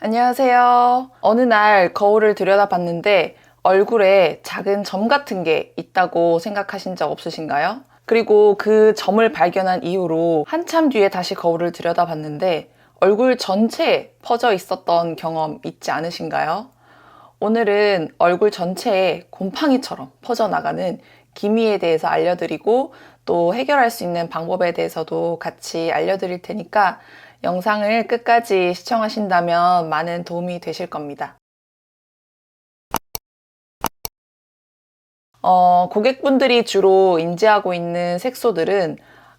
안녕하세요. 어느 날 거울을 들여다봤는데 얼굴에 작은 점 같은 게 있다고 생각하신 적 없으신가요? 그리고 그 점을 발견한 이후로 한참 뒤에 다시 거울을 들여다봤는데 얼굴 전체에 퍼져 있었던 경험 있지 않으신가요? 오늘은 얼굴 전체에 곰팡이처럼 퍼져나가는 기미에 대해서 알려드리고 또 해결할 수 있는 방법에 대해서도 같이 알려드릴 테니까 영상을 끝까지 시청하신다면 많은 도움이 되실 겁니다. 고객분들이 주로 인지하고 있는 색소들은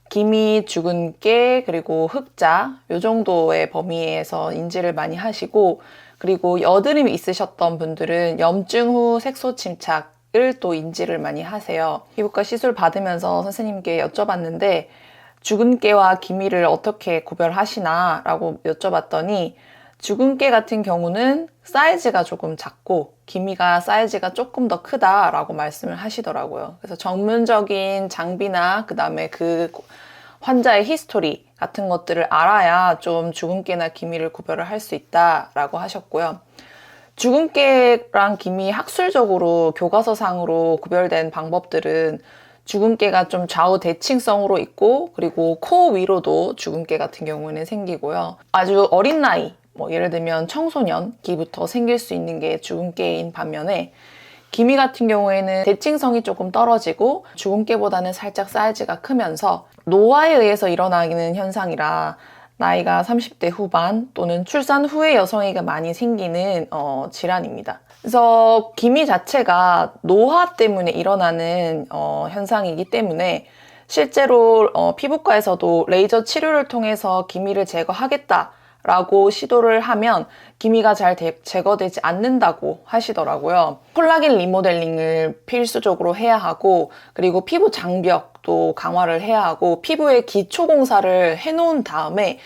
기미, 주근깨, 그리고 흑자 요 정도의 범위에서 인지를 많이 하시고, 그리고 여드름이 있으셨던 분들은 염증 후 색소 침착을 또 인지를 많이 하세요. 피부과 시술 받으면서 선생님께 여쭤봤는데 주근깨와 기미를 어떻게 구별하시나 라고 여쭤봤더니 주근깨 같은 경우는 사이즈가 조금 작고 기미가 사이즈가 조금 더 크다라고 말씀을 하시더라고요. 그래서 전문적인 장비나 그 다음에 그 환자의 히스토리 같은 것들을 알아야 좀 주근깨나 기미를 구별을 할 수 있다라고 하셨고요. 주근깨랑 기미 학술적으로 교과서상으로 구별된 방법들은 주근깨가 좀 좌우 대칭성으로 있고, 그리고 코 위로도 주근깨 같은 경우에는 생기고요. 아주 어린 나이, 예를 들면 청소년기부터 생길 수 있는 게 주근깨인 반면에 기미 같은 경우에는 대칭성이 조금 떨어지고 주근깨보다는 살짝 사이즈가 크면서 노화에 의해서 일어나는 현상이라 나이가 30대 후반 또는 출산 후에 여성에게 많이 생기는 질환입니다. 그래서 기미 자체가 노화 때문에 일어나는 현상이기 때문에 실제로 피부과에서도 레이저 치료를 통해서 기미를 제거하겠다라고 시도를 하면 기미가 잘 제거되지 않는다고 하시더라고요. 콜라겐 리모델링을 필수적으로 해야 하고, 그리고 피부 장벽도 강화를 해야 하고, 피부에 기초 공사를 해놓은 다음에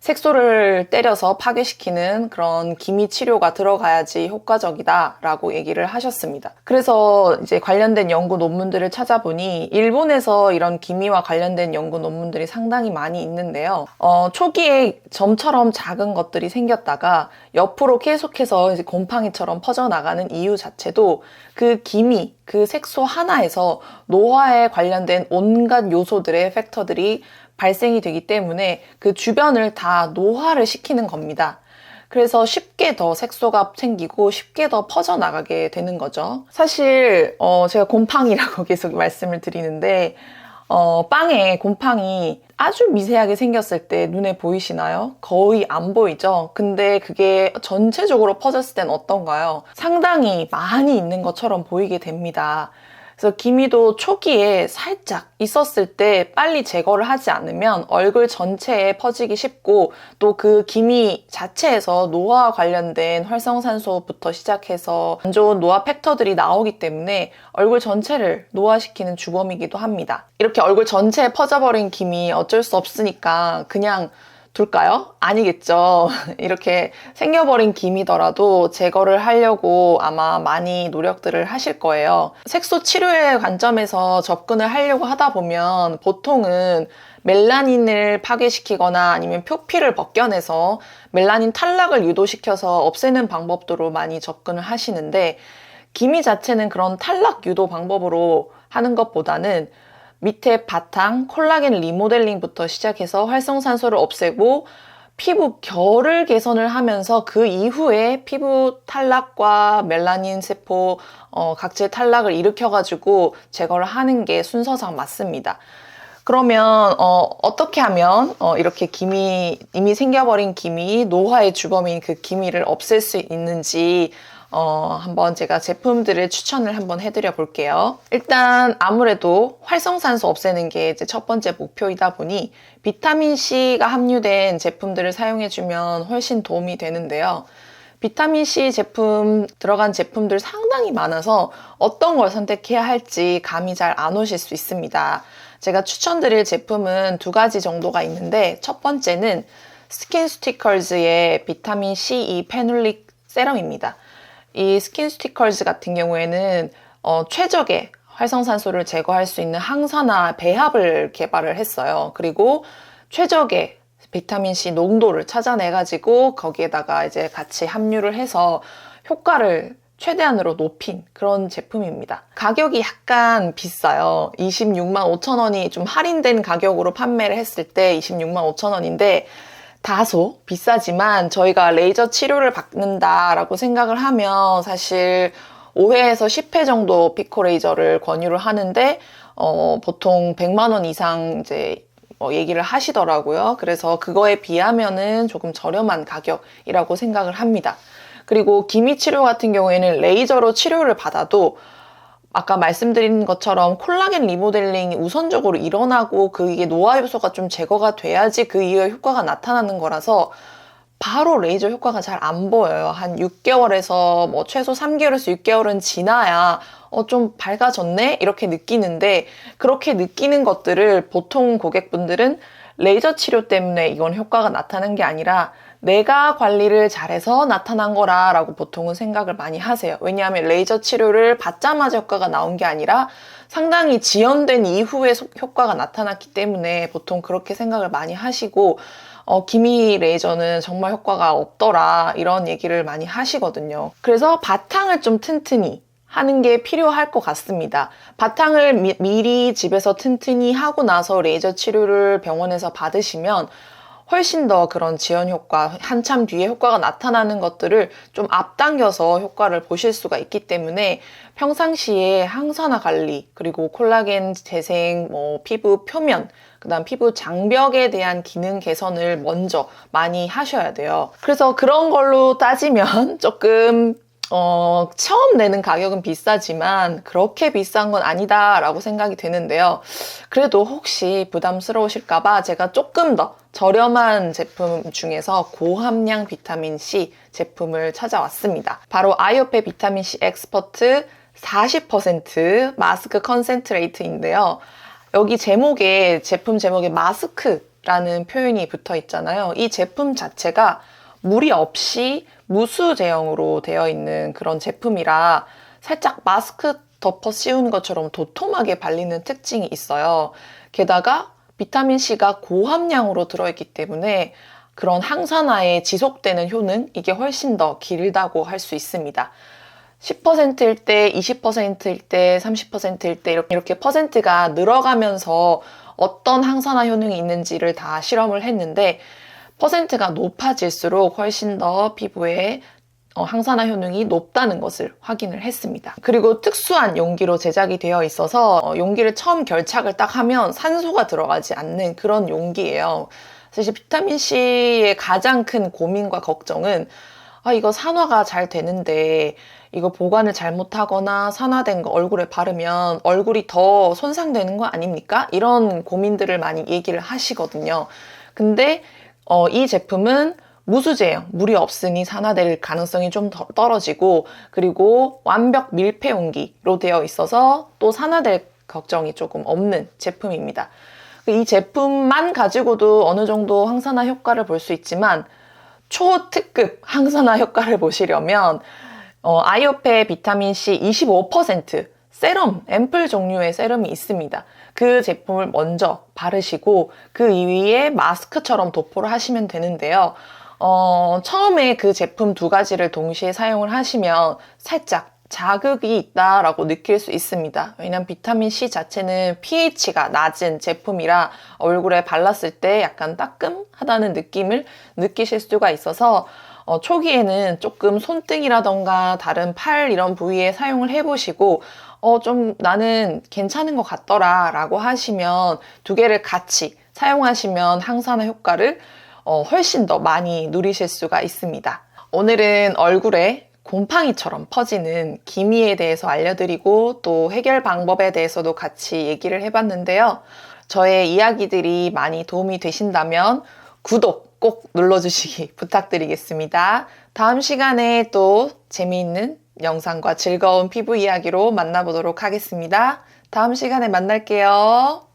색소를 때려서 파괴시키는 그런 기미 치료가 들어가야지 효과적이다라고 얘기를 하셨습니다. 그래서 이제 관련된 연구 논문들을 찾아보니 일본에서 이런 기미와 관련된 연구 논문들이 상당히 많이 있는데요. 초기에 점처럼 작은 것들이 생겼다가 옆으로 계속해서 이제 곰팡이처럼 퍼져나가는 이유 자체도 그 기미, 그 색소 하나에서 노화에 관련된 온갖 요소들의 팩터들이 발생이 되기 때문에 그 주변을 다 노화를 시키는 겁니다. 그래서 쉽게 더 색소가 생기고 쉽게 더 퍼져나가게 되는 거죠. 사실 제가 곰팡이라고 계속 말씀을 드리는데 빵에 곰팡이 아주 미세하게 생겼을 때 눈에 보이시나요? 거의 안 보이죠? 근데 그게 전체적으로 퍼졌을 땐 어떤가요? 상당히 많이 있는 것처럼 보이게 됩니다. 그래서 기미도 초기에 살짝 있었을 때 빨리 제거를 하지 않으면 얼굴 전체에 퍼지기 쉽고, 또 그 기미 자체에서 노화와 관련된 활성산소부터 시작해서 안 좋은 노화 팩터들이 나오기 때문에 얼굴 전체를 노화시키는 주범이기도 합니다. 이렇게 얼굴 전체에 퍼져버린 기미 어쩔 수 없으니까 그냥 둘까요? 아니겠죠. 이렇게 생겨버린 기미더라도 제거를 하려고 아마 많이 노력들을 하실 거예요. 색소 치료의 관점에서 접근을 하려고 하다 보면 보통은 멜라닌을 파괴시키거나 아니면 표피를 벗겨내서 멜라닌 탈락을 유도시켜서 없애는 방법으로 많이 접근을 하시는데, 기미 자체는 그런 탈락 유도 방법으로 하는 것보다는 밑에 바탕 콜라겐 리모델링부터 시작해서 활성산소를 없애고 피부 결을 개선을 하면서 그 이후에 피부 탈락과 멜라닌 세포 각질 탈락을 일으켜가지고 제거를 하는 게 순서상 맞습니다. 그러면 어떻게 하면 이렇게 이미 생겨버린 기미, 노화의 주범인 그 기미를 없앨 수 있는지 한번 제가 제품들을 추천을 한번 해드려 볼게요. 일단 아무래도 활성산소 없애는 게 이제 첫 번째 목표이다 보니 비타민C가 함유된 제품들을 사용해주면 훨씬 도움이 되는데요. 비타민C 제품 들어간 제품들 상당히 많아서 어떤 걸 선택해야 할지 감이 잘 안 오실 수 있습니다. 제가 추천드릴 제품은 두 가지 정도가 있는데, 첫 번째는 스킨스티커즈의 비타민 C2 페놀릭 세럼입니다. 이 스킨스티커즈 같은 경우에는 최적의 활성산소를 제거할 수 있는 항산화 배합을 개발을 했어요. 그리고 최적의 비타민C 농도를 찾아내가지고 거기에다가 이제 같이 함유를 해서 효과를 최대한으로 높인 그런 제품입니다. 가격이 약간 비싸요. 26만 5천 원이 좀 할인된 가격으로 판매를 했을 때 26만 5천 원인데 다소 비싸지만 저희가 레이저 치료를 받는다라고 생각을 하면 사실 5회에서 10회 정도 피코 레이저를 권유를 하는데 보통 100만 원 이상 이제 얘기를 하시더라고요. 그래서 그거에 비하면은 조금 저렴한 가격이라고 생각을 합니다. 그리고 기미 치료 같은 경우에는 레이저로 치료를 받아도 아까 말씀드린 것처럼 콜라겐 리모델링이 우선적으로 일어나고 그게 노화 요소가 좀 제거가 돼야지 그 이후에 효과가 나타나는 거라서 바로 레이저 효과가 잘 안 보여요. 한 6개월에서 뭐 최소 3개월에서 6개월은 지나야 좀 밝아졌네? 이렇게 느끼는데 그렇게 느끼는 것들을 보통 고객분들은 레이저 치료 때문에 이건 효과가 나타나는 게 아니라 내가 관리를 잘해서 나타난 거라고 보통은 생각을 많이 하세요. 왜냐하면 레이저 치료를 받자마자 효과가 나온 게 아니라 상당히 지연된 이후에 효과가 나타났기 때문에 보통 그렇게 생각을 많이 하시고 기미 레이저는 정말 효과가 없더라 이런 얘기를 많이 하시거든요. 그래서 바탕을 좀 튼튼히 하는 게 필요할 것 같습니다. 바탕을 미리 집에서 튼튼히 하고 나서 레이저 치료를 병원에서 받으시면 훨씬 더 그런 지연 효과, 한참 뒤에 효과가 나타나는 것들을 좀 앞당겨서 효과를 보실 수가 있기 때문에 평상시에 항산화 관리, 그리고 콜라겐 재생, 피부 표면, 그다음 피부 장벽에 대한 기능 개선을 먼저 많이 하셔야 돼요. 그래서 그런 걸로 따지면 조금 처음 내는 가격은 비싸지만 그렇게 비싼 건 아니다라고 생각이 되는데요. 그래도 혹시 부담스러우실까봐 제가 조금 더 저렴한 제품 중에서 고함량 비타민C 제품을 찾아왔습니다. 바로 아이오페 비타민C 엑스퍼트 40% 마스크 컨센트레이트인데요. 여기 제품 제목에 마스크라는 표현이 붙어 있잖아요. 이 제품 자체가 무리 없이 무수 제형으로 되어 있는 그런 제품이라 살짝 마스크 덮어 씌우는 것처럼 도톰하게 발리는 특징이 있어요. 게다가 비타민C가 고함량으로 들어있기 때문에 그런 항산화에 지속되는 효능, 이게 훨씬 더 길다고 할 수 있습니다. 10%일 때, 20%일 때, 30%일 때 이렇게 퍼센트가 늘어가면서 어떤 항산화 효능이 있는지를 다 실험을 했는데 퍼센트가 높아질수록 훨씬 더 피부에 항산화 효능이 높다는 것을 확인을 했습니다. 그리고 특수한 용기로 제작이 되어 있어서 용기를 처음 결착을 딱 하면 산소가 들어가지 않는 그런 용기예요. 사실 비타민C의 가장 큰 고민과 걱정은 이거 산화가 잘 되는데 이거 보관을 잘못하거나 산화된 거 얼굴에 바르면 얼굴이 더 손상되는 거 아닙니까? 이런 고민들을 많이 얘기를 하시거든요. 근데 이 제품은 무수제형, 물이 없으니 산화될 가능성이 좀 떨어지고 그리고 완벽 밀폐 용기로 되어 있어서 또 산화될 걱정이 조금 없는 제품입니다. 이 제품만 가지고도 어느 정도 항산화 효과를 볼 수 있지만 초특급 항산화 효과를 보시려면 아이오페 비타민C 25% 세럼, 앰플 종류의 세럼이 있습니다. 그 제품을 먼저 바르시고 그 위에 마스크처럼 도포를 하시면 되는데요. 처음에 그 제품 두 가지를 동시에 사용을 하시면 살짝 자극이 있다라고 느낄 수 있습니다. 왜냐면 비타민C 자체는 pH가 낮은 제품이라 얼굴에 발랐을 때 약간 따끔하다는 느낌을 느끼실 수가 있어서 초기에는 조금 손등이라던가 다른 팔 이런 부위에 사용을 해보시고 좀 나는 괜찮은 것 같더라 라고 하시면 두 개를 같이 사용하시면 항산화 효과를 훨씬 더 많이 누리실 수가 있습니다. 오늘은 얼굴에 곰팡이처럼 퍼지는 기미에 대해서 알려드리고 또 해결 방법에 대해서도 같이 얘기를 해봤는데요. 저의 이야기들이 많이 도움이 되신다면 구독 꼭 눌러주시기 부탁드리겠습니다. 다음 시간에 또 재미있는 영상과 즐거운 피부 이야기로 만나보도록 하겠습니다. 다음 시간에 만날게요.